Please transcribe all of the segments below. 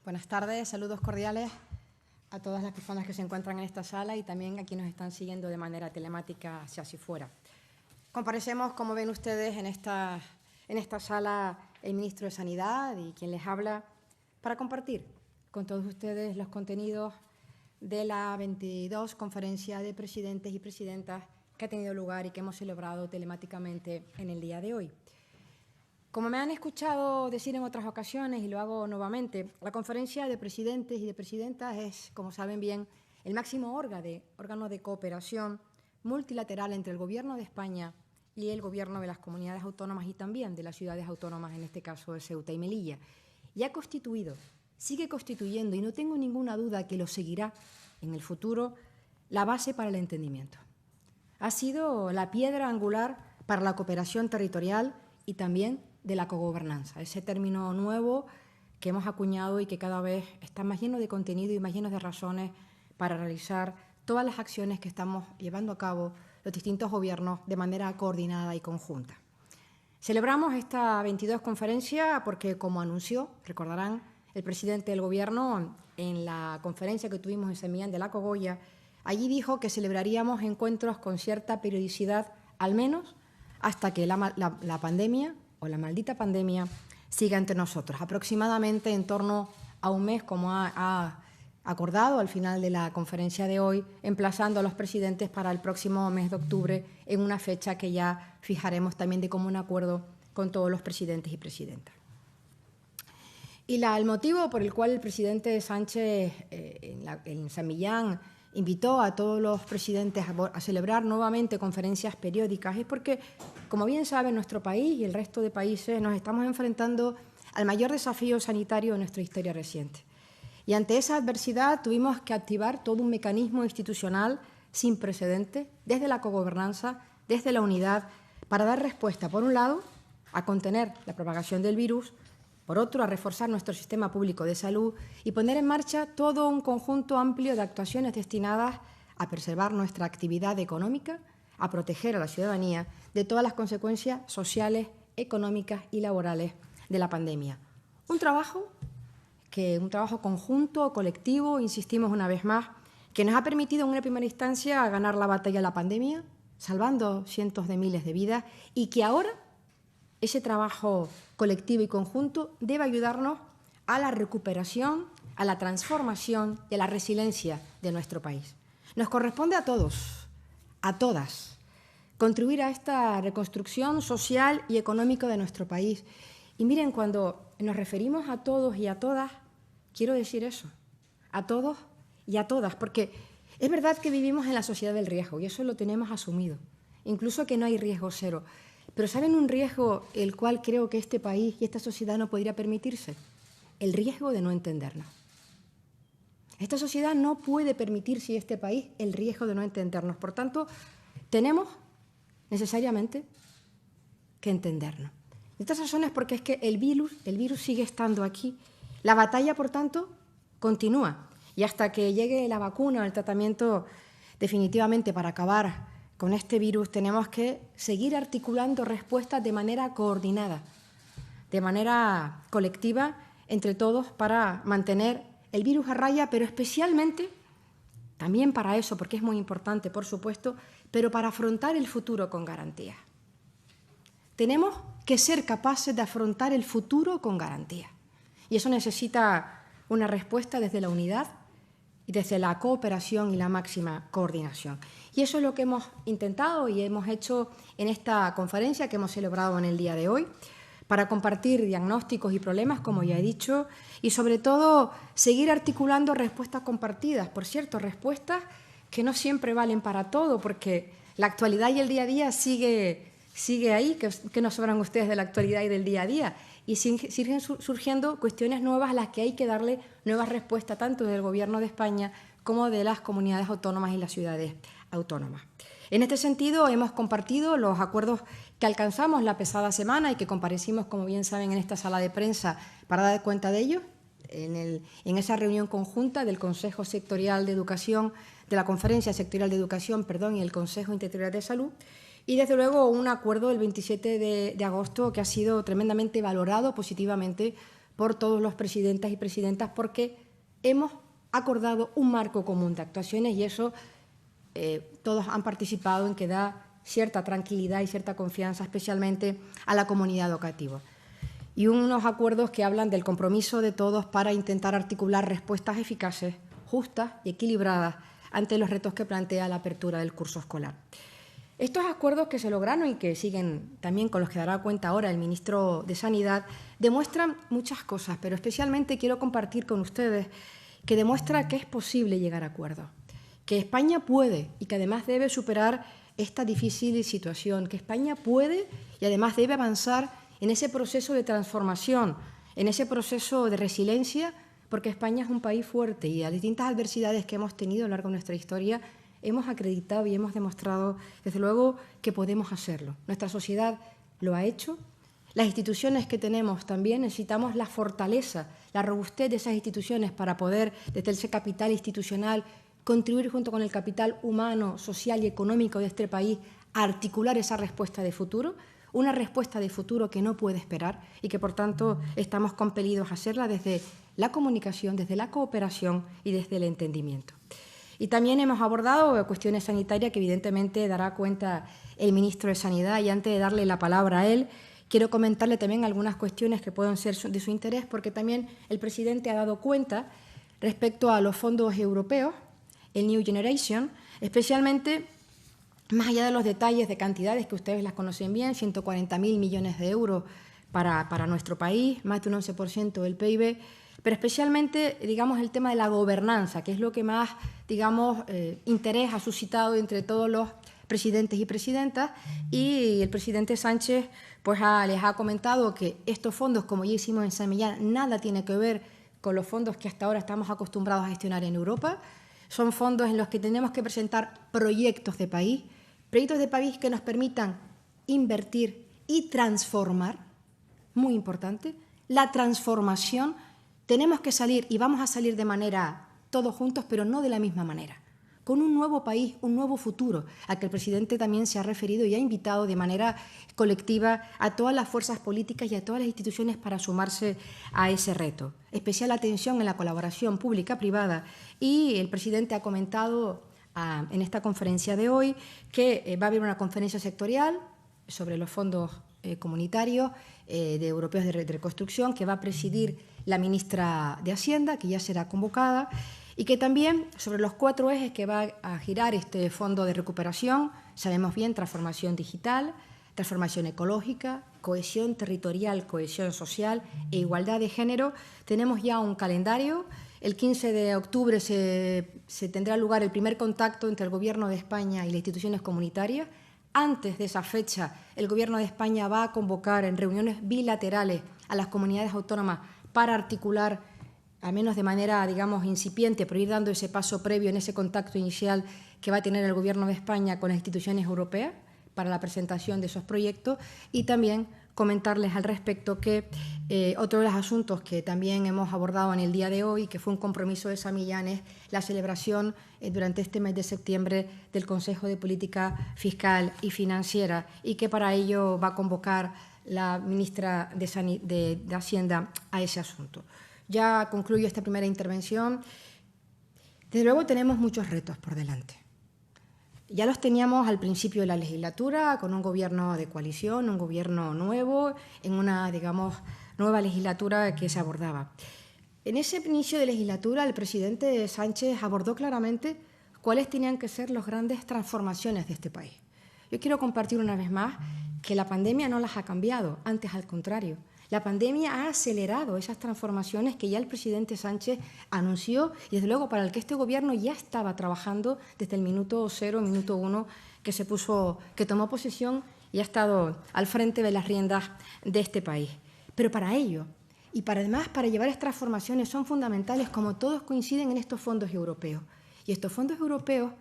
Buenas tardes, saludos cordiales a todas las personas que se encuentran en esta sala y también a quienes nos están siguiendo de manera telemática hacia afuera. Comparecemos, como ven ustedes, en esta sala el ministro de Sanidad y quien les habla para compartir con todos ustedes los contenidos de la 22 Conferencia de Presidentes y Presidentas que ha tenido lugar y que hemos celebrado telemáticamente en el día de hoy. Como me han escuchado decir en otras ocasiones, y lo hago nuevamente, la Conferencia de Presidentes y de Presidentas es, como saben bien, el máximo órgano de cooperación multilateral entre el Gobierno de España y el Gobierno de las comunidades autónomas y también de las ciudades autónomas, en este caso de Ceuta y Melilla. Y ha constituido, sigue constituyendo, y no tengo ninguna duda que lo seguirá en el futuro, la base para el entendimiento. Ha sido la piedra angular para la cooperación territorial y también de la cogobernanza, ese término nuevo que hemos acuñado y que cada vez está más lleno de contenido y más lleno de razones para realizar todas las acciones que estamos llevando a cabo los distintos gobiernos de manera coordinada y conjunta. Celebramos esta 22 conferencia porque, como anunció, recordarán, el presidente del Gobierno en la conferencia que tuvimos en San Millán de la Cogolla, allí dijo que celebraríamos encuentros con cierta periodicidad, al menos hasta que la pandemia o la maldita pandemia siga entre nosotros, aproximadamente en torno a un mes, como ha acordado al final de la conferencia de hoy, emplazando a los presidentes para el próximo mes de octubre en una fecha que ya fijaremos también de común acuerdo con todos los presidentes y presidentas. Y el motivo por el cual el presidente Sánchez en San Millán invitó a todos los presidentes a celebrar nuevamente conferencias periódicas es porque, como bien saben, nuestro país y el resto de países nos estamos enfrentando al mayor desafío sanitario de nuestra historia reciente. Y ante esa adversidad tuvimos que activar todo un mecanismo institucional sin precedentes, desde la cogobernanza, desde la unidad, para dar respuesta, por un lado, a contener la propagación del virus, por otro, a reforzar nuestro sistema público de salud y poner en marcha todo un conjunto amplio de actuaciones destinadas a preservar nuestra actividad económica, a proteger a la ciudadanía de todas las consecuencias sociales, económicas y laborales de la pandemia. Un trabajo conjunto, colectivo, insistimos una vez más, que nos ha permitido en una primera instancia ganar la batalla a la pandemia, salvando cientos de miles de vidas, y que ahora ese trabajo colectivo y conjunto debe ayudarnos a la recuperación, a la transformación y a la resiliencia de nuestro país. Nos corresponde a todos, a todas, contribuir a esta reconstrucción social y económica de nuestro país. Y miren, cuando nos referimos a todos y a todas, quiero decir eso, a todos y a todas, porque es verdad que vivimos en la sociedad del riesgo y eso lo tenemos asumido, incluso que no hay riesgo cero. Pero ¿saben un riesgo el cual creo que este país y esta sociedad no podría permitirse? El riesgo de no entendernos. Esta sociedad no puede permitirse, y este país, el riesgo de no entendernos. Por tanto, tenemos necesariamente que entendernos. Y estas razones porque es que el virus sigue estando aquí. La batalla, por tanto, continúa. Y hasta que llegue la vacuna o el tratamiento definitivamente para acabar con este virus, tenemos que seguir articulando respuestas de manera coordinada, de manera colectiva, entre todos, para mantener el virus a raya, pero especialmente, también para eso, porque es muy importante, por supuesto, pero para afrontar el futuro con garantía. Tenemos que ser capaces de afrontar el futuro con garantía. Y eso necesita una respuesta desde la unidad y desde la cooperación y la máxima coordinación. Y eso es lo que hemos intentado y hemos hecho en esta conferencia que hemos celebrado en el día de hoy, para compartir diagnósticos y problemas, como ya he dicho, y sobre todo seguir articulando respuestas compartidas. Por cierto, respuestas que no siempre valen para todo, porque la actualidad y el día a día sigue ahí, que nos sobran ustedes de la actualidad y del día a día. Y siguen surgiendo cuestiones nuevas a las que hay que darle nuevas respuestas, tanto del Gobierno de España como de las comunidades autónomas y las ciudades autónomas. En este sentido, hemos compartido los acuerdos que alcanzamos la pasada semana y que comparecimos, como bien saben, en esta sala de prensa para dar cuenta de ellos, en esa reunión conjunta del Consejo Sectorial de Educación, de la Conferencia Sectorial de Educación, y el Consejo Interterritorial de Salud. Y, desde luego, un acuerdo del 27 de agosto que ha sido tremendamente valorado positivamente por todos los presidentes y presidentas, porque hemos acordado un marco común de actuaciones y eso todos han participado en que da cierta tranquilidad y cierta confianza, especialmente a la comunidad educativa. Y unos acuerdos que hablan del compromiso de todos para intentar articular respuestas eficaces, justas y equilibradas ante los retos que plantea la apertura del curso escolar. Estos acuerdos que se lograron y que siguen también con los que dará cuenta ahora el ministro de Sanidad demuestran muchas cosas, pero especialmente quiero compartir con ustedes que demuestra que es posible llegar a acuerdos, que España puede y que además debe superar esta difícil situación, que España puede y además debe avanzar en ese proceso de transformación, en ese proceso de resiliencia, porque España es un país fuerte y a distintas adversidades que hemos tenido a lo largo de nuestra historia hemos acreditado y hemos demostrado, desde luego, que podemos hacerlo. Nuestra sociedad lo ha hecho. Las instituciones que tenemos también necesitamos la fortaleza, la robustez de esas instituciones para poder, desde ese capital institucional, contribuir junto con el capital humano, social y económico de este país a articular esa respuesta de futuro, una respuesta de futuro que no puede esperar y que, por tanto, estamos compelidos a hacerla desde la comunicación, desde la cooperación y desde el entendimiento. Y también hemos abordado cuestiones sanitarias que evidentemente dará cuenta el ministro de Sanidad, y antes de darle la palabra a él, quiero comentarle también algunas cuestiones que pueden ser de su interés, porque también el presidente ha dado cuenta respecto a los fondos europeos, el New Generation, especialmente más allá de los detalles de cantidades que ustedes las conocen bien, 140.000 millones de euros para nuestro país, más de un 11% del PIB, pero especialmente, digamos, el tema de la gobernanza, que es lo que más, digamos, interés ha suscitado entre todos los presidentes y presidentas, y el presidente Sánchez pues les ha comentado que estos fondos, como ya hicimos en San Millán, nada tiene que ver con los fondos que hasta ahora estamos acostumbrados a gestionar en Europa. Son fondos en los que tenemos que presentar proyectos de país que nos permitan invertir y transformar, muy importante, la transformación. Tenemos que salir y vamos a salir de manera todos juntos, pero no de la misma manera, con un nuevo país, un nuevo futuro, al que el presidente también se ha referido y ha invitado de manera colectiva a todas las fuerzas políticas y a todas las instituciones para sumarse a ese reto. Especial atención en la colaboración pública-privada, y el presidente ha comentado en esta conferencia de hoy que va a haber una conferencia sectorial sobre los fondos comunitarios de europeos de reconstrucción que va a presidir la ministra de Hacienda, que ya será convocada, y que también sobre los 4 ejes que va a girar este fondo de recuperación, sabemos bien, transformación digital, transformación ecológica, cohesión territorial, cohesión social e igualdad de género. Tenemos ya un calendario. El 15 de octubre se tendrá lugar el primer contacto entre el Gobierno de España y las instituciones comunitarias. Antes de esa fecha, el Gobierno de España va a convocar en reuniones bilaterales a las comunidades autónomas para articular, al menos de manera, digamos, incipiente, pero ir dando ese paso previo en ese contacto inicial que va a tener el Gobierno de España con las instituciones europeas para la presentación de esos proyectos. Y también comentarles al respecto que otro de los asuntos que también hemos abordado en el día de hoy, que fue un compromiso de San Millán, es la celebración durante este mes de septiembre del Consejo de Política Fiscal y Financiera, y que para ello va a convocar la ministra de Hacienda a ese asunto. Ya concluyo esta primera intervención. Desde luego tenemos muchos retos por delante. Ya los teníamos al principio de la legislatura, con un gobierno de coalición, un gobierno nuevo, en una, digamos, nueva legislatura que se abordaba. En ese inicio de legislatura, el presidente Sánchez abordó claramente cuáles tenían que ser las grandes transformaciones de este país. Yo quiero compartir una vez más que la pandemia no las ha cambiado, antes al contrario. La pandemia ha acelerado esas transformaciones que ya el presidente Sánchez anunció y, desde luego, para el que este Gobierno ya estaba trabajando desde el minuto 0, minuto 1, que tomó posesión y ha estado al frente de las riendas de este país. Pero para ello, y además para llevar estas transformaciones, son fundamentales, como todos coinciden, en estos fondos europeos. Y estos fondos europeos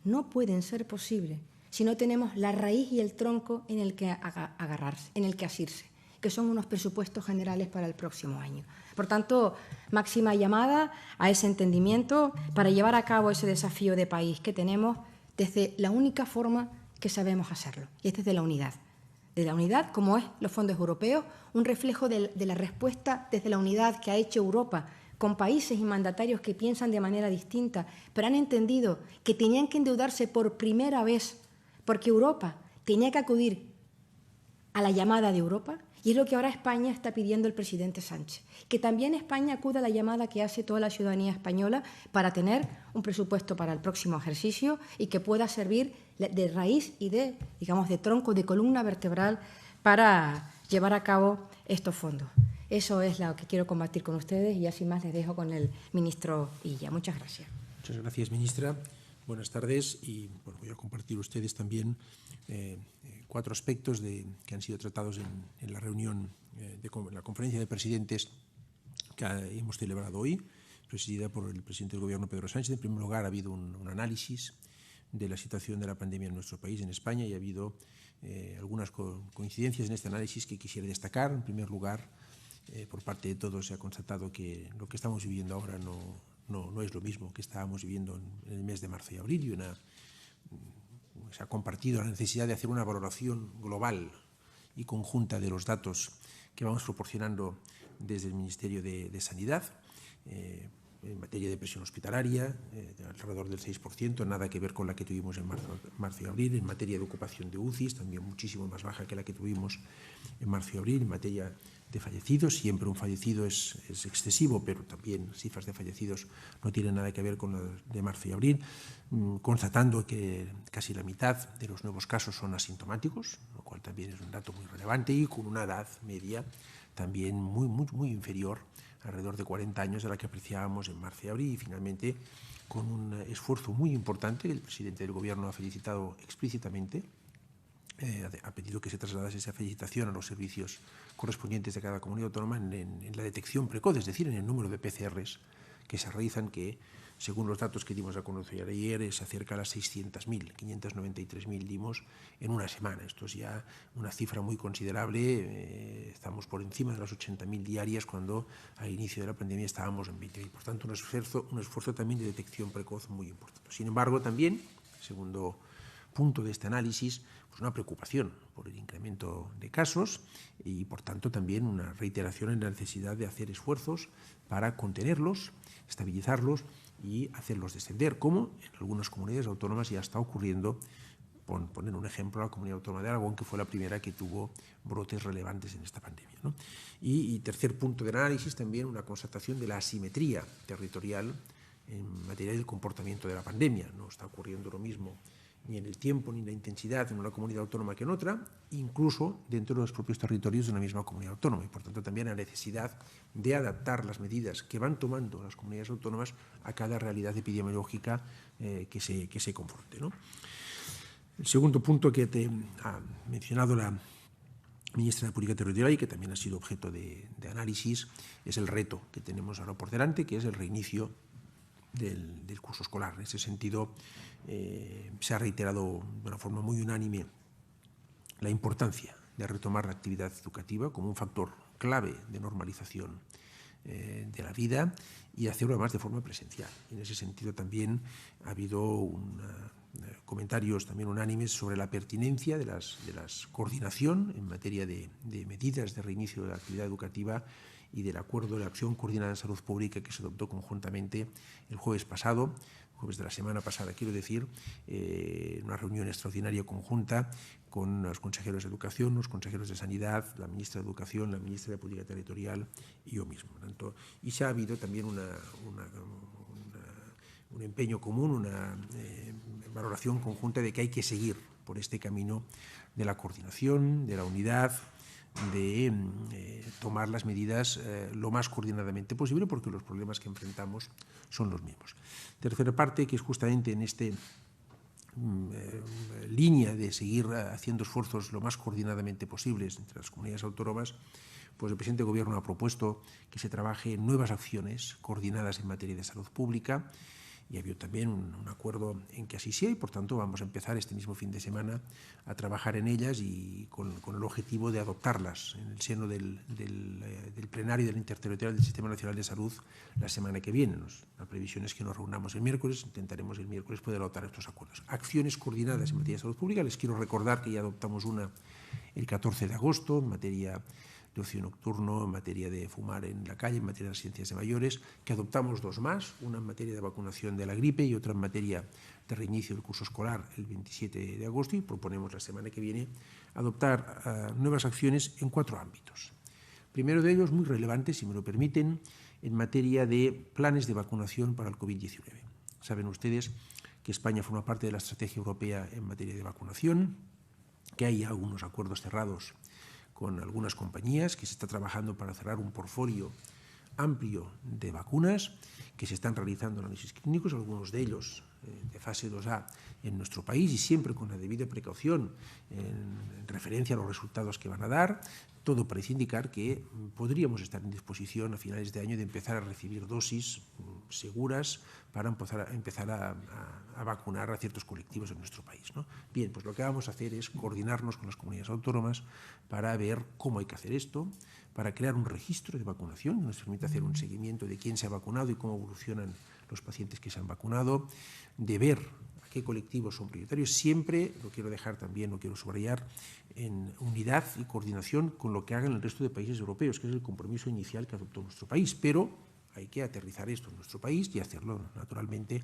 no pueden ser posibles si no tenemos la raíz y el tronco en el que agarrarse, en el que asirse, que son unos presupuestos generales para el próximo año. Por tanto, máxima llamada a ese entendimiento para llevar a cabo ese desafío de país que tenemos desde la única forma que sabemos hacerlo, y es desde la unidad. de la unidad, como es los fondos europeos, un reflejo de la respuesta desde la unidad que ha hecho Europa con países y mandatarios que piensan de manera distinta, pero han entendido que tenían que endeudarse por primera vez porque Europa tenía que acudir a la llamada de Europa, y es lo que ahora España está pidiendo el presidente Sánchez, que también España acuda a la llamada que hace toda la ciudadanía española para tener un presupuesto para el próximo ejercicio y que pueda servir de raíz y de, digamos, de tronco, de columna vertebral para llevar a cabo estos fondos. Eso es lo que quiero compartir con ustedes y así más les dejo con el ministro Illa. Muchas gracias. Muchas gracias, ministra. Buenas tardes y bueno, voy a compartir ustedes también 4 aspectos que han sido tratados en la reunión, la conferencia de presidentes que hemos celebrado hoy, presidida por el presidente del Gobierno, Pedro Sánchez. En primer lugar, ha habido un análisis de la situación de la pandemia en nuestro país, en España, y ha habido algunas coincidencias en este análisis que quisiera destacar. En primer lugar, por parte de todos se ha constatado que lo que estamos viviendo ahora no es lo mismo que estábamos viviendo en el mes de marzo y abril, y se ha compartido la necesidad de hacer una valoración global y conjunta de los datos que vamos proporcionando desde el Ministerio de Sanidad en materia de presión hospitalaria, alrededor del 6%, nada que ver con la que tuvimos en marzo y abril. En materia de ocupación de UCIs, también muchísimo más baja que la que tuvimos en marzo y abril. En materia de fallecidos, siempre un fallecido es excesivo, pero también cifras de fallecidos no tienen nada que ver con las de marzo y abril, constatando que casi la mitad de los nuevos casos son asintomáticos, lo cual también es un dato muy relevante, y con una edad media también muy inferior, alrededor de 40 años, de la que apreciábamos en marzo y abril. Y finalmente, con un esfuerzo muy importante, el presidente del Gobierno ha felicitado explícitamente, ha pedido que se trasladase esa felicitación a los servicios correspondientes de cada comunidad autónoma en la detección precoz, es decir, en el número de PCRs que se realizan, que según los datos que dimos a conocer ayer se acerca a las 600.000, 593.000 dimos en una semana. Esto es ya una cifra muy considerable, estamos por encima de las 80.000 diarias cuando al inicio de la pandemia estábamos en 20.000. Por tanto, un esfuerzo también de detección precoz muy importante. Sin embargo, también, segundo punto de este análisis, pues una preocupación por el incremento de casos y, por tanto, también una reiteración en la necesidad de hacer esfuerzos para contenerlos, estabilizarlos y hacerlos descender, como en algunas comunidades autónomas ya está ocurriendo. Poner un ejemplo, la comunidad autónoma de Aragón, que fue la primera que tuvo brotes relevantes en esta pandemia, ¿no? Y tercer punto de análisis, también una constatación de la asimetría territorial en materia del comportamiento de la pandemia. No está ocurriendo lo mismo ni en el tiempo ni en la intensidad en una comunidad autónoma que en otra, incluso dentro de los propios territorios de una misma comunidad autónoma. Y, por tanto, también la necesidad de adaptar las medidas que van tomando las comunidades autónomas a cada realidad epidemiológica que se confronte, ¿no? El segundo punto que te ha mencionado la ministra de Política Territorial y que también ha sido objeto de análisis es el reto que tenemos ahora por delante, que es el reinicio del curso escolar. En ese sentido, se ha reiterado de una forma muy unánime la importancia de retomar la actividad educativa como un factor clave de normalización de la vida y hacerlo además de forma presencial. En ese sentido también ha habido comentarios también unánimes sobre la pertinencia de las coordinación en materia de medidas de reinicio de la actividad educativa y del acuerdo de acción coordinada en salud pública que se adoptó conjuntamente el jueves pasado, jueves de la semana pasada, quiero decir, en una reunión extraordinaria conjunta con los consejeros de Educación, los consejeros de Sanidad, la ministra de Educación, la ministra de Política Territorial y yo mismo. Tanto, y se ha habido también un empeño común, una valoración conjunta de que hay que seguir por este camino de la coordinación, de la unidad, de tomar las medidas lo más coordinadamente posible, porque los problemas que enfrentamos son los mismos. Tercera parte, que es justamente en esta línea de seguir haciendo esfuerzos lo más coordinadamente posibles entre las comunidades autónomas, pues el presidente del Gobierno ha propuesto que se trabaje en nuevas acciones coordinadas en materia de salud pública, y ha habido también un acuerdo en que así sea, y por tanto vamos a empezar este mismo fin de semana a trabajar en ellas y con el objetivo de adoptarlas en el seno del plenario del Interterritorial del Sistema Nacional de Salud la semana que viene. La previsión es que nos reunamos el miércoles, intentaremos el miércoles poder adoptar estos acuerdos. Acciones coordinadas en materia de salud pública, les quiero recordar que ya adoptamos una el 14 de agosto en materia de ocio nocturno, en materia de fumar en la calle, en materia de residencias de mayores, que adoptamos dos más, una en materia de vacunación de la gripe y otra en materia de reinicio del curso escolar el 27 de agosto, y proponemos la semana que viene adoptar nuevas acciones en 4 ámbitos. Primero de ellos, muy relevante, si me lo permiten, en materia de planes de vacunación para el COVID-19. Saben ustedes que España forma parte de la estrategia europea en materia de vacunación, que hay algunos acuerdos cerrados con algunas compañías, que se está trabajando para cerrar un portfolio amplio de vacunas, que se están realizando análisis clínicos, algunos de ellos de fase 2A en nuestro país, y siempre con la debida precaución en referencia a los resultados que van a dar. Todo parece indicar que podríamos estar en disposición a finales de año de empezar a recibir dosis seguras para empezar a vacunar a ciertos colectivos en nuestro país, ¿no? Bien, pues lo que vamos a hacer es coordinarnos con las comunidades autónomas para ver cómo hay que hacer esto, para crear un registro de vacunación que nos permita hacer un seguimiento de quién se ha vacunado y cómo evolucionan los pacientes que se han vacunado, de ver a qué colectivos son prioritarios, siempre, lo quiero dejar también, lo quiero subrayar, en unidad y coordinación con lo que hagan el resto de países europeos, que es el compromiso inicial que adoptó nuestro país, pero hay que aterrizar esto en nuestro país y hacerlo, naturalmente,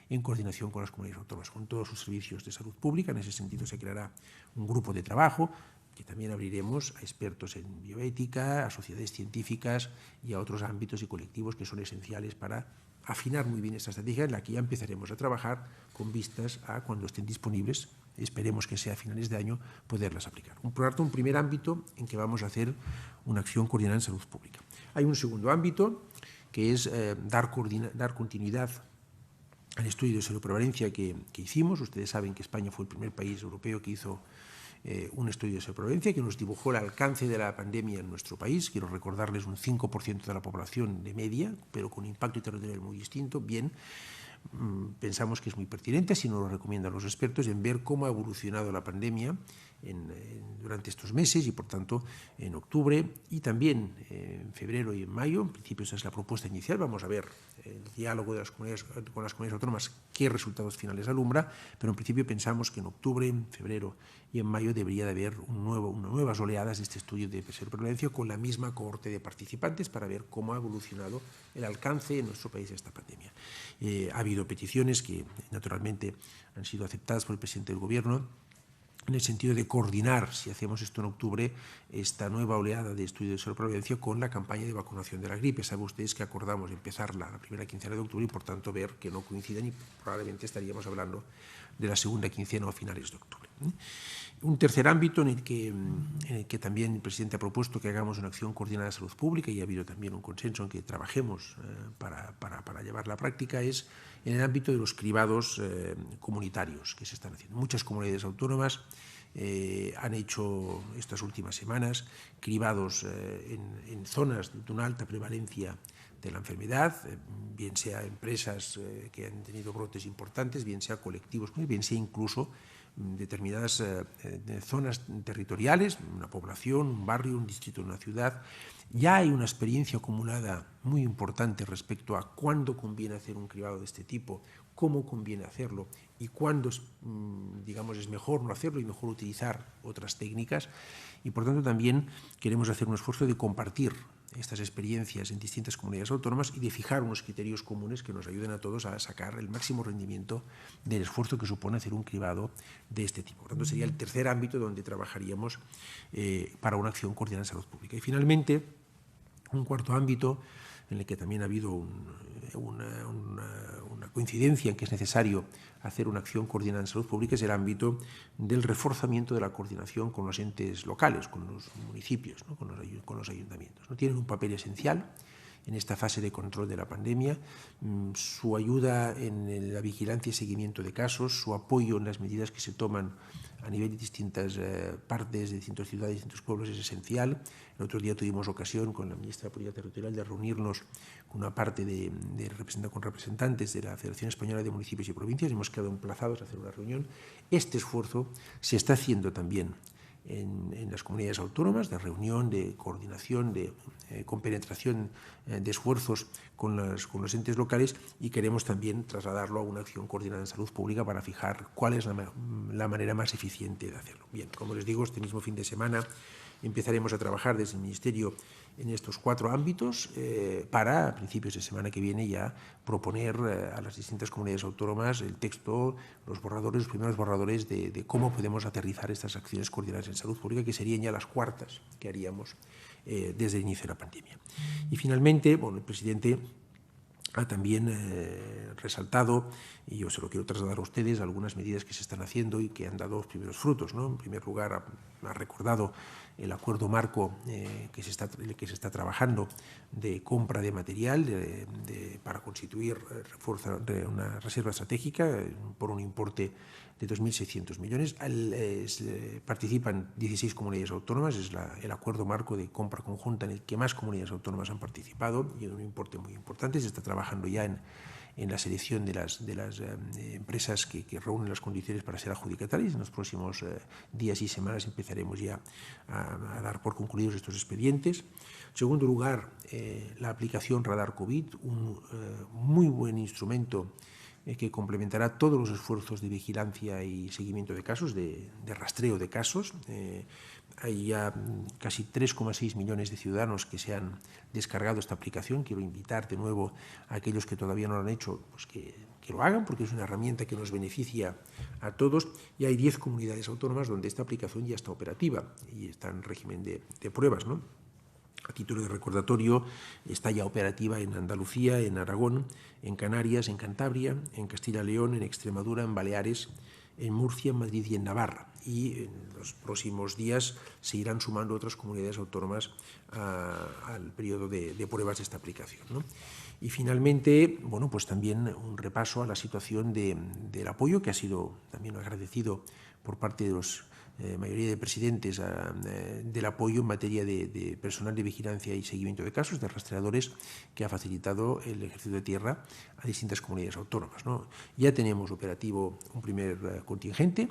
en coordinación con las comunidades autónomas, con todos sus servicios de salud pública. En ese sentido se creará un grupo de trabajo que también abriremos a expertos en bioética, a sociedades científicas y a otros ámbitos y colectivos que son esenciales para afinar muy bien esta estrategia, en la que ya empezaremos a trabajar con vistas a, cuando estén disponibles, esperemos que sea a finales de año, poderlas aplicar. Por tanto, un primer ámbito en que vamos a hacer una acción coordinada en salud pública. Hay un segundo ámbito, que es dar continuidad al estudio de seroprevalencia que hicimos. Ustedes saben que España fue el primer país europeo que hizo un estudio de seroprevalencia que nos dibujó el alcance de la pandemia en nuestro país. Quiero recordarles un 5% de la población de media, pero con impacto territorial muy distinto. Bien, pensamos que es muy pertinente, así nos lo recomiendan los expertos, en ver cómo ha evolucionado la pandemia durante estos meses y, por tanto, en octubre y también en febrero y en mayo. En principio esa es la propuesta inicial. Vamos a ver el diálogo con las comunidades autónomas qué resultados finales alumbra, pero en principio pensamos que en octubre, en febrero y en mayo debería de haber nuevas oleadas de este estudio de seroprevalencia con la misma cohorte de participantes para ver cómo ha evolucionado el alcance en nuestro país de esta pandemia. Ha habido peticiones que, naturalmente, han sido aceptadas por el presidente del Gobierno en el sentido de coordinar, si hacemos esto en octubre, esta nueva oleada de estudio de seroprevalencia con la campaña de vacunación de la gripe. Saben ustedes que acordamos empezarla la primera quincena de octubre y, por tanto, ver que no coinciden, y probablemente estaríamos hablando de la segunda quincena o a finales de octubre. Un tercer ámbito en el que también el presidente ha propuesto que hagamos una acción coordinada de salud pública, y ha habido también un consenso en que trabajemos para llevar la práctica, es en el ámbito de los cribados comunitarios que se están haciendo. Muchas comunidades autónomas han hecho estas últimas semanas cribados en zonas de una alta prevalencia de la enfermedad, bien sea empresas que han tenido brotes importantes, bien sea colectivos, bien sea incluso determinadas zonas territoriales, una población, un barrio, un distrito, una ciudad. Ya hay una experiencia acumulada muy importante respecto a cuándo conviene hacer un cribado de este tipo, cómo conviene hacerlo y cuándo es mejor no hacerlo y mejor utilizar otras técnicas. Y, por tanto, también queremos hacer un esfuerzo de compartir estas experiencias en distintas comunidades autónomas y de fijar unos criterios comunes que nos ayuden a todos a sacar el máximo rendimiento del esfuerzo que supone hacer un cribado de este tipo. Por tanto, sería el tercer ámbito donde trabajaríamos para una acción coordinada en salud pública. Y, finalmente, un cuarto ámbito en el que también ha habido una coincidencia en que es necesario hacer una acción coordinada en salud pública es el ámbito del reforzamiento de la coordinación con los entes locales, con los municipios, ¿no? con los ayuntamientos, ¿no? Tienen un papel esencial en esta fase de control de la pandemia, su ayuda en la vigilancia y seguimiento de casos, su apoyo en las medidas que se toman a nivel de distintas partes, de distintas ciudades, de distintos pueblos es esencial. El otro día tuvimos ocasión con la ministra de Política Territorial de reunirnos con una parte con representantes de la Federación Española de Municipios y Provincias. Hemos quedado emplazados a hacer una reunión. Este esfuerzo se está haciendo también en las comunidades autónomas, de reunión, de coordinación, de compenetración de esfuerzos con los entes locales, y queremos también trasladarlo a una acción coordinada en salud pública para fijar cuál es la manera más eficiente de hacerlo. Bien, como les digo, este mismo fin de semana empezaremos a trabajar desde el Ministerio en estos 4 ámbitos para, a principios de semana que viene, ya proponer a las distintas comunidades autónomas el texto, los primeros borradores de cómo podemos aterrizar estas acciones coordinadas en salud pública, que serían ya las 4ª que haríamos desde el inicio de la pandemia. Y finalmente, bueno, el presidente ha también resaltado, y yo se lo quiero trasladar a ustedes, algunas medidas que se están haciendo y que han dado los primeros frutos, ¿no? En primer lugar, ha recordado el acuerdo marco que se está trabajando de compra de material para constituir una reserva estratégica por un importe de 2.600 millones. Participan 16 comunidades autónomas, es el acuerdo marco de compra conjunta en el que más comunidades autónomas han participado y en un importe muy importante. Se está trabajando ya en la selección de las empresas que reúnen las condiciones para ser adjudicatarias. En los próximos días y semanas empezaremos ya a dar por concluidos estos expedientes. En segundo lugar, la aplicación Radar COVID, un muy buen instrumento que complementará todos los esfuerzos de vigilancia y seguimiento de casos, de rastreo de casos. Hay ya casi 3,6 millones de ciudadanos que se han descargado esta aplicación. Quiero invitar de nuevo a aquellos que todavía no lo han hecho, pues que lo hagan, porque es una herramienta que nos beneficia a todos. Y hay 10 comunidades autónomas donde esta aplicación ya está operativa y está en régimen de pruebas, ¿no? A título de recordatorio, está ya operativa en Andalucía, en Aragón, en Canarias, en Cantabria, en Castilla y León, en Extremadura, en Baleares, en Murcia, en Madrid y en Navarra. Y en los próximos días se irán sumando otras comunidades autónomas al periodo de pruebas de esta aplicación, ¿no? Y finalmente, bueno, pues también un repaso a la situación del apoyo, que ha sido también agradecido por parte de los mayoría de presidentes del apoyo en materia de personal de vigilancia y seguimiento de casos, de rastreadores, que ha facilitado el Ejército de Tierra a distintas comunidades autónomas, ¿no? Ya tenemos operativo un primer contingente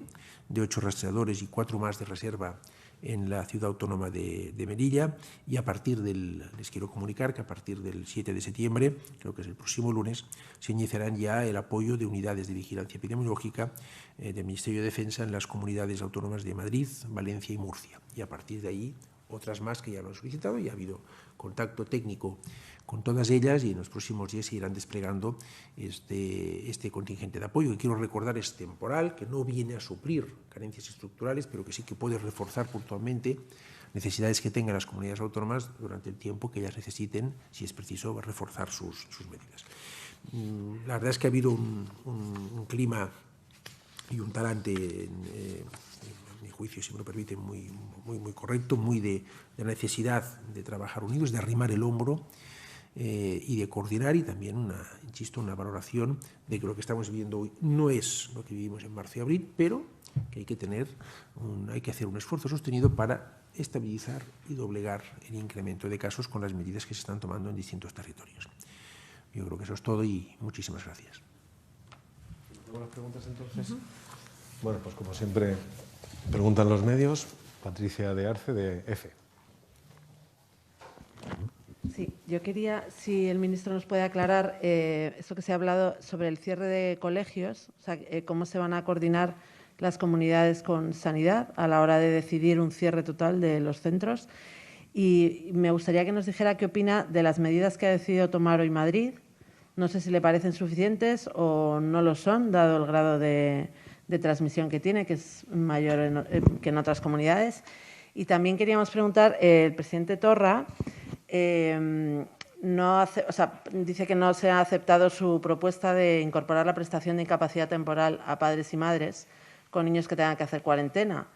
de 8 rastreadores y 4 más de reserva en la ciudad autónoma de Melilla, y les quiero comunicar que a partir del 7 de septiembre, creo que es el próximo lunes, se iniciarán ya el apoyo de unidades de vigilancia epidemiológica del Ministerio de Defensa en las comunidades autónomas de Madrid, Valencia y Murcia. Y a partir de ahí, otras más que ya lo han solicitado, y ha habido contacto técnico con todas ellas, y en los próximos días se irán desplegando este contingente de apoyo, que quiero recordar es temporal, que no viene a suplir carencias estructurales, pero que sí que puede reforzar puntualmente necesidades que tengan las comunidades autónomas durante el tiempo que ellas necesiten, si es preciso, reforzar sus medidas. La verdad es que ha habido un clima y un talante, en mi juicio, si me lo permiten, muy correcto, muy de la necesidad de trabajar unidos, de arrimar el hombro y de coordinar, y también una valoración de que lo que estamos viviendo hoy no es lo que vivimos en marzo y abril, pero que hay que hacer un esfuerzo sostenido para estabilizar y doblegar el incremento de casos con las medidas que se están tomando en distintos territorios. Yo creo que eso es todo y muchísimas gracias. ¿Algunas preguntas entonces? Bueno, pues como siempre preguntan los medios. Patricia de Arce, de EFE. Sí, yo quería, si el ministro nos puede aclarar esto que se ha hablado sobre el cierre de colegios, o sea, cómo se van a coordinar las comunidades con sanidad a la hora de decidir un cierre total de los centros. Y me gustaría que nos dijera qué opina de las medidas que ha decidido tomar hoy Madrid. No sé si le parecen suficientes o no lo son, dado el grado de transmisión que tiene, que es mayor que en otras comunidades. Y también queríamos preguntar, el presidente Torra dice que no se ha aceptado su propuesta de incorporar la prestación de incapacidad temporal a padres y madres con niños que tengan que hacer cuarentena,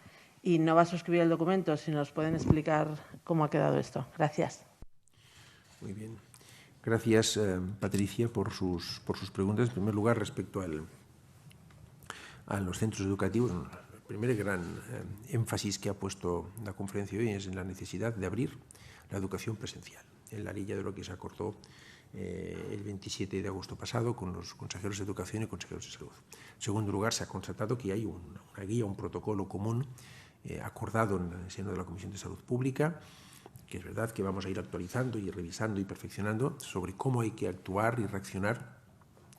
y no va a suscribir el documento. Si nos pueden explicar cómo ha quedado esto. Gracias. Muy bien. Gracias, Patricia, por sus preguntas. En primer lugar, respecto a los centros educativos, el primer gran énfasis que ha puesto la conferencia hoy es en la necesidad de abrir la educación presencial, en la línea de lo que se acordó el 27 de agosto pasado con los consejeros de Educación y consejeros de Salud. En segundo lugar, se ha constatado que hay una guía, un protocolo común acordado en el seno de la Comisión de Salud Pública, que es verdad que vamos a ir actualizando y revisando y perfeccionando sobre cómo hay que actuar y reaccionar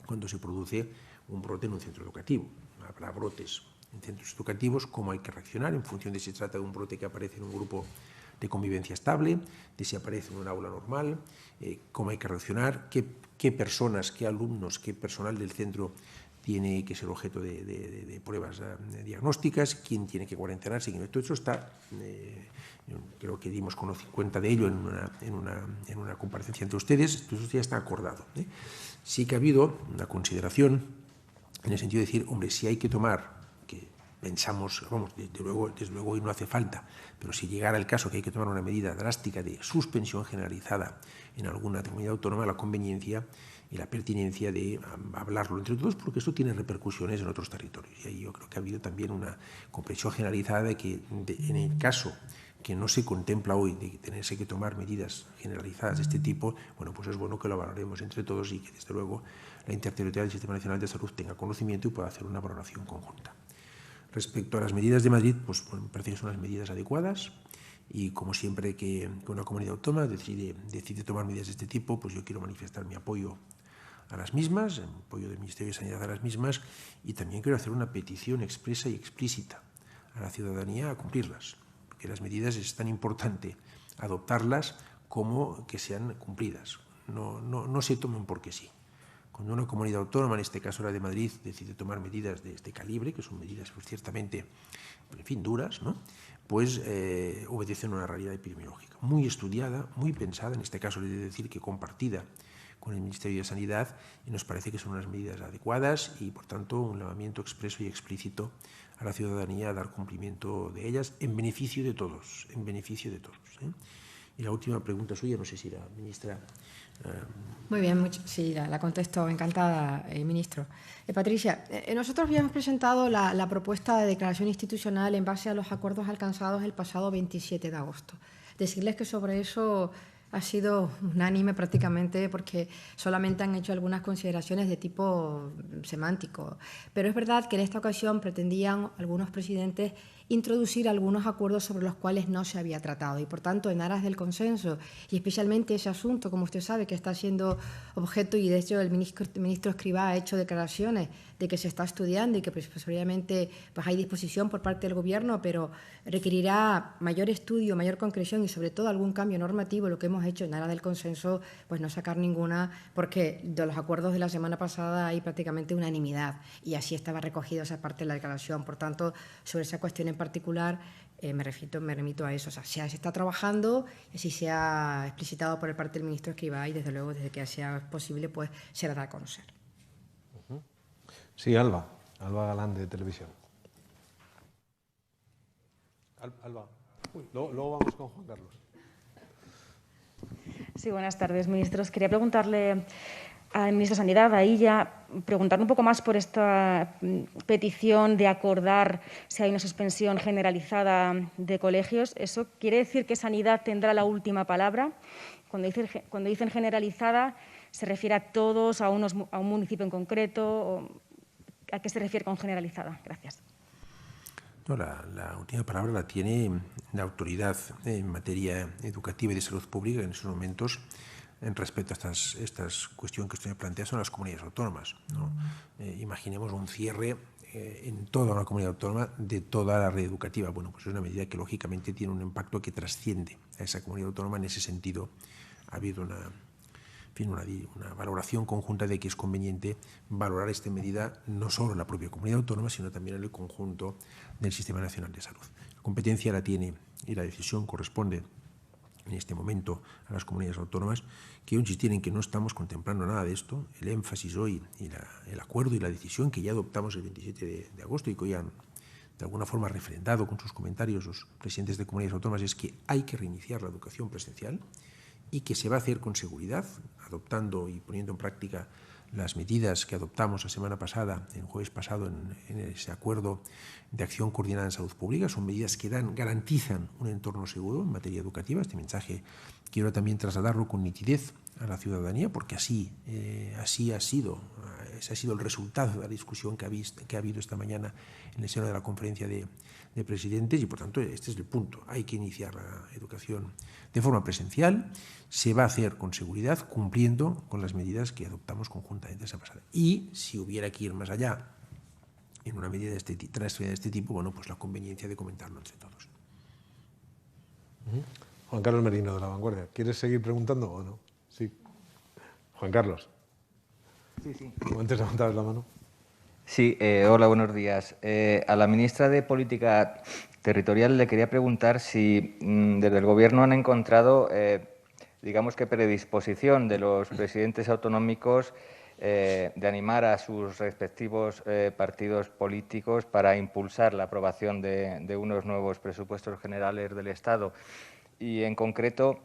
cuando se produce un brote en un centro educativo. Habrá brotes en centros educativos, cómo hay que reaccionar en función de si se trata de un brote que aparece en un grupo de convivencia estable, de si aparece en un aula normal, cómo hay que reaccionar, qué personas, qué alumnos, qué personal del centro tiene que ser objeto de pruebas diagnósticas, quién tiene que cuarentenarse. Todo eso está, creo que dimos cuenta de ello en una comparecencia entre ustedes, todo eso ya está acordado. Sí que ha habido una consideración en el sentido de decir, hombre, si hay que tomar, que pensamos, vamos, desde luego hoy no hace falta, pero si llegara el caso que hay que tomar una medida drástica de suspensión generalizada en alguna comunidad autónoma, la conveniencia y la pertinencia de hablarlo entre todos, porque esto tiene repercusiones en otros territorios. Y ahí yo creo que ha habido también una comprensión generalizada de que en el caso que no se contempla hoy de tenerse que tomar medidas generalizadas de este tipo, bueno, pues es bueno que lo valoremos entre todos y que desde luego la Interterritorial del Sistema Nacional de Salud tenga conocimiento y pueda hacer una valoración conjunta. Respecto a las medidas de Madrid, pues me parece que son las medidas adecuadas y como siempre que una comunidad autónoma decide tomar medidas de este tipo, pues yo quiero manifestar mi apoyo a las mismas, el apoyo del Ministerio de Sanidad a las mismas, y también quiero hacer una petición expresa y explícita a la ciudadanía a cumplirlas, porque las medidas es tan importante adoptarlas como que sean cumplidas. No se tomen porque sí. Cuando una comunidad autónoma, en este caso la de Madrid, decide tomar medidas de este calibre, que son medidas pues, ciertamente, en fin, duras, ¿no? Pues obedecen a una realidad epidemiológica muy estudiada, muy pensada, en este caso le he de decir que compartida con el Ministerio de Sanidad, y nos parece que son unas medidas adecuadas y, por tanto, un llamamiento expreso y explícito a la ciudadanía a dar cumplimiento de ellas en beneficio de todos, en beneficio de todos. Y la última pregunta suya, no sé si la ministra... Muy bien, sí, la contesto encantada, ministro. Patricia, nosotros habíamos presentado la propuesta de declaración institucional en base a los acuerdos alcanzados el pasado 27 de agosto. Decirles que sobre eso ha sido unánime prácticamente porque solamente han hecho algunas consideraciones de tipo semántico. Pero es verdad que en esta ocasión pretendían algunos presidentes introducir algunos acuerdos sobre los cuales no se había tratado y, por tanto, en aras del consenso y especialmente ese asunto, como usted sabe, que está siendo objeto y, de hecho, el ministro Escrivá ha hecho declaraciones de que se está estudiando y que, pues, obviamente, pues, hay disposición por parte del Gobierno, pero requerirá mayor estudio, mayor concreción y, sobre todo, algún cambio normativo. Lo que hemos hecho en aras del consenso, pues no sacar ninguna, porque de los acuerdos de la semana pasada hay prácticamente unanimidad y así estaba recogida esa parte de la declaración. Por tanto, sobre esa cuestión en particular, me remito a eso. O sea, se está trabajando, así se ha explicitado por parte del ministro Escrivá y, desde luego, desde que sea posible, pues se dará a conocer. Sí, Alba Galán, de Televisión. Alba. Luego vamos con Juan Carlos. Sí, buenas tardes, ministros. Quería preguntarle al ministro de Sanidad, a Illa, preguntarle un poco más por esta petición de acordar si hay una suspensión generalizada de colegios. ¿Eso quiere decir que Sanidad tendrá la última palabra? Cuando dicen generalizada, ¿se refiere a todos, a un municipio en concreto? O ¿a qué se refiere con generalizada? Gracias. No, la última palabra la tiene la autoridad en materia educativa y de salud pública en esos momentos. En respecto a estas cuestiones que usted me plantea, son las comunidades autónomas, ¿no? Imaginemos un cierre en toda una comunidad autónoma de toda la red educativa. Bueno, pues es una medida que lógicamente tiene un impacto que trasciende a esa comunidad autónoma. En ese sentido, ha habido una valoración conjunta de que es conveniente valorar esta medida no solo en la propia comunidad autónoma, sino también en el conjunto del Sistema Nacional de Salud. La competencia la tiene y la decisión corresponde en este momento a las comunidades autónomas, que insistir en que no estamos contemplando nada de esto. El énfasis hoy y el acuerdo y la decisión que ya adoptamos el 27 de agosto y que hoy han de alguna forma refrendado con sus comentarios los presidentes de comunidades autónomas es que hay que reiniciar la educación presencial y que se va a hacer con seguridad, adoptando y poniendo en práctica las medidas que adoptamos la semana pasada, el jueves pasado, en ese acuerdo de acción coordinada en salud pública. Son medidas que garantizan un entorno seguro en materia educativa. Este mensaje quiero también trasladarlo con nitidez a la ciudadanía, porque así ha sido ese ha sido el resultado de la discusión que ha habido esta mañana en el seno de la conferencia de presidentes y, por tanto, este es el punto. Hay que iniciar la educación de forma presencial, se va a hacer con seguridad, cumpliendo con las medidas que adoptamos conjuntamente esa pasada. Y si hubiera que ir más allá en una medida transferida de este tipo, bueno, pues la conveniencia de comentarlo entre todos. Juan Carlos Merino, de La Vanguardia. ¿Quieres seguir preguntando o no? Sí. Juan Carlos. Sí. Como antes levantabas la mano. Sí, hola, buenos días. A la ministra de Política Territorial le quería preguntar si desde el Gobierno han encontrado, digamos que predisposición de los presidentes autonómicos de animar a sus respectivos partidos políticos para impulsar la aprobación de unos nuevos presupuestos generales del Estado. Y, en concreto,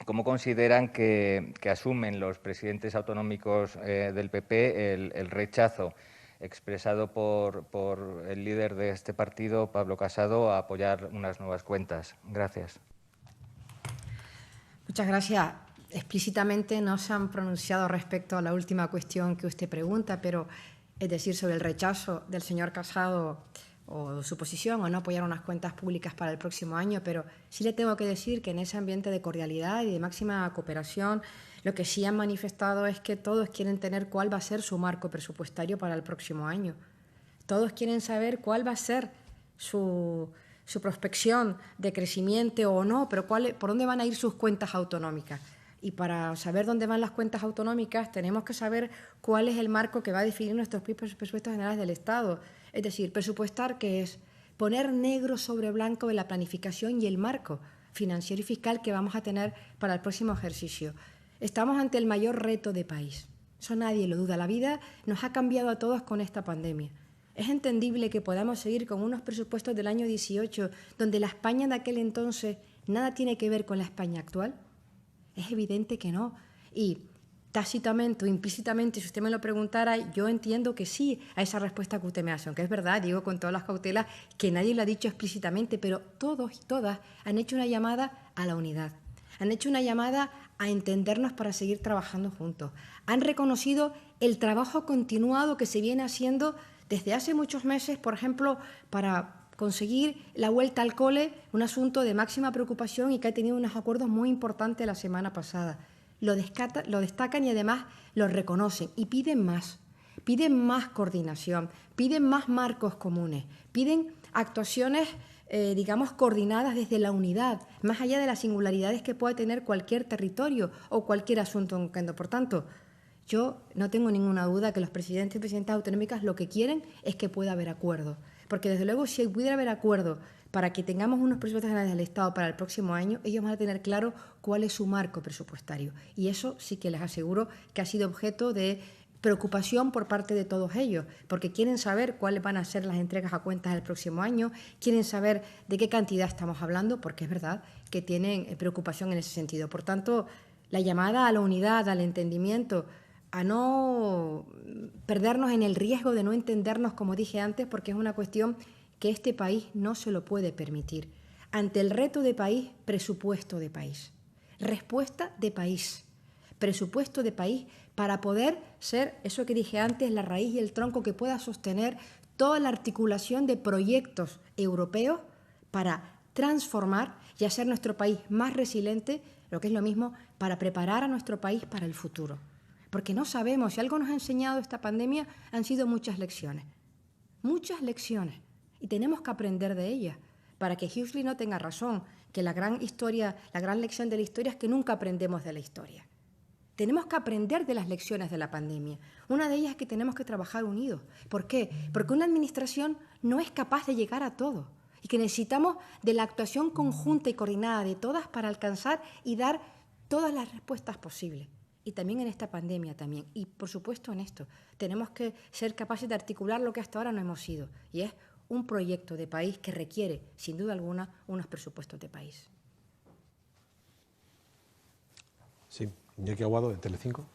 ¿cómo consideran que asumen los presidentes autonómicos del PP el rechazo expresado por el líder de este partido, Pablo Casado, a apoyar unas nuevas cuentas? Gracias. Muchas gracias. Explícitamente no se han pronunciado respecto a la última cuestión que usted pregunta, pero es decir, sobre el rechazo del señor Casado o su posición o no apoyar unas cuentas públicas para el próximo año, pero sí le tengo que decir que en ese ambiente de cordialidad y de máxima cooperación, lo que sí han manifestado es que todos quieren tener cuál va a ser su marco presupuestario para el próximo año. Todos quieren saber cuál va a ser su prospección de crecimiento o no, pero por dónde van a ir sus cuentas autonómicas. Y para saber dónde van las cuentas autonómicas tenemos que saber cuál es el marco que va a definir nuestros presupuestos generales del Estado. Es decir, presupuestar, que es poner negro sobre blanco en la planificación y el marco financiero y fiscal que vamos a tener para el próximo ejercicio. Estamos ante el mayor reto de país. Eso nadie lo duda. La vida nos ha cambiado a todos con esta pandemia. ¿Es entendible que podamos seguir con unos presupuestos del año 18, donde la España de aquel entonces nada tiene que ver con la España actual? Es evidente que no. Y tácitamente o implícitamente, si usted me lo preguntara, yo entiendo que sí a esa respuesta que usted me hace, aunque es verdad, digo con todas las cautelas, que nadie lo ha dicho explícitamente, pero todos y todas han hecho una llamada a la unidad, han hecho una llamada a entendernos para seguir trabajando juntos, han reconocido el trabajo continuado que se viene haciendo desde hace muchos meses, por ejemplo, para conseguir la vuelta al cole, un asunto de máxima preocupación y que ha tenido unos acuerdos muy importantes la semana pasada. Lo destacan y además lo reconocen y piden más coordinación, piden más marcos comunes, piden actuaciones, digamos, coordinadas desde la unidad, más allá de las singularidades que pueda tener cualquier territorio o cualquier asunto en concreto. Por tanto, yo no tengo ninguna duda que los presidentes y presidentas autonómicas lo que quieren es que pueda haber acuerdo. Porque, desde luego, si pudiera haber acuerdo para que tengamos unos presupuestos generales del Estado para el próximo año, ellos van a tener claro cuál es su marco presupuestario. Y eso sí que les aseguro que ha sido objeto de preocupación por parte de todos ellos, porque quieren saber cuáles van a ser las entregas a cuentas del próximo año, quieren saber de qué cantidad estamos hablando, porque es verdad que tienen preocupación en ese sentido. Por tanto, la llamada a la unidad, al entendimiento, a no perdernos en el riesgo de no entendernos, como dije antes, porque es una cuestión que este país no se lo puede permitir. Ante el reto de país, presupuesto de país. Respuesta de país. Presupuesto de país para poder ser, eso que dije antes, la raíz y el tronco que pueda sostener toda la articulación de proyectos europeos para transformar y hacer nuestro país más resiliente, lo que es lo mismo, para preparar a nuestro país para el futuro. Porque no sabemos, si algo nos ha enseñado esta pandemia, han sido muchas lecciones. Muchas lecciones. Y tenemos que aprender de ellas, para que Huxley no tenga razón, que la gran lección de la historia es que nunca aprendemos de la historia. Tenemos que aprender de las lecciones de la pandemia. Una de ellas es que tenemos que trabajar unidos. ¿Por qué? Porque una administración no es capaz de llegar a todo y que necesitamos de la actuación conjunta y coordinada de todas para alcanzar y dar todas las respuestas posibles. Y también en esta pandemia también. Y, por supuesto, en esto. Tenemos que ser capaces de articular lo que hasta ahora no hemos sido. Y es un proyecto de país que requiere, sin duda alguna, unos presupuestos de país. Sí. Iñaki Aguado, de Telecinco.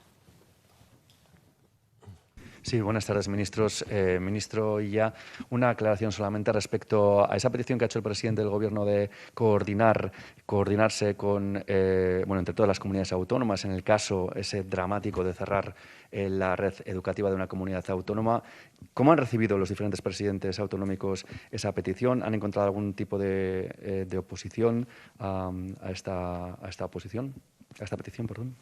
Sí, buenas tardes, ministros. Ministro Illa, una aclaración solamente respecto a esa petición que ha hecho el presidente del Gobierno de coordinarse con, entre todas las comunidades autónomas, en el caso ese dramático de cerrar la red educativa de una comunidad autónoma. ¿Cómo han recibido los diferentes presidentes autonómicos esa petición? ¿Han encontrado algún tipo de oposición a esta petición? Perdón.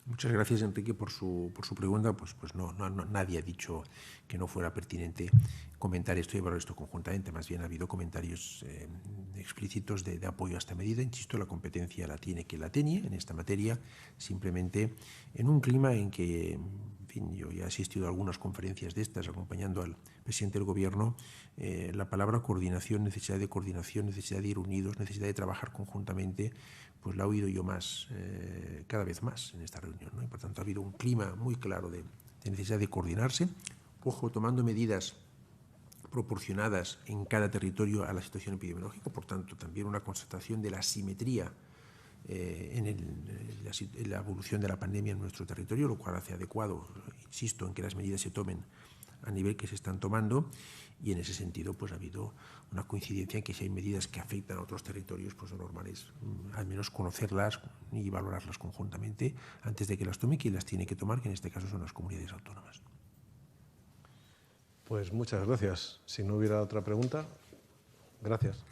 Muchas gracias, Enrique, por su pregunta. Pues no, nadie ha dicho que no fuera pertinente comentar esto y evaluar esto conjuntamente. Más bien ha habido comentarios explícitos de apoyo a esta medida. Insisto, la competencia la tiene quien la tenía en esta materia, simplemente en un clima en que, en fin, yo ya he asistido a algunas conferencias de estas acompañando al presidente del Gobierno. La palabra coordinación, necesidad de ir unidos, necesidad de trabajar conjuntamente, pues la he oído yo más, cada vez más en esta reunión, ¿no? Y por tanto ha habido un clima muy claro de necesidad de coordinarse, ojo, tomando medidas proporcionadas en cada territorio a la situación epidemiológica, por tanto también una constatación de la asimetría en la evolución de la pandemia en nuestro territorio, lo cual hace adecuado, insisto, en que las medidas se tomen a nivel que se están tomando, y en ese sentido pues ha habido una coincidencia en que si hay medidas que afectan a otros territorios, pues lo normal es al menos conocerlas y valorarlas conjuntamente antes de que las tome quien las tiene que tomar, que en este caso son las comunidades autónomas. Pues muchas gracias. Si no hubiera otra pregunta, gracias.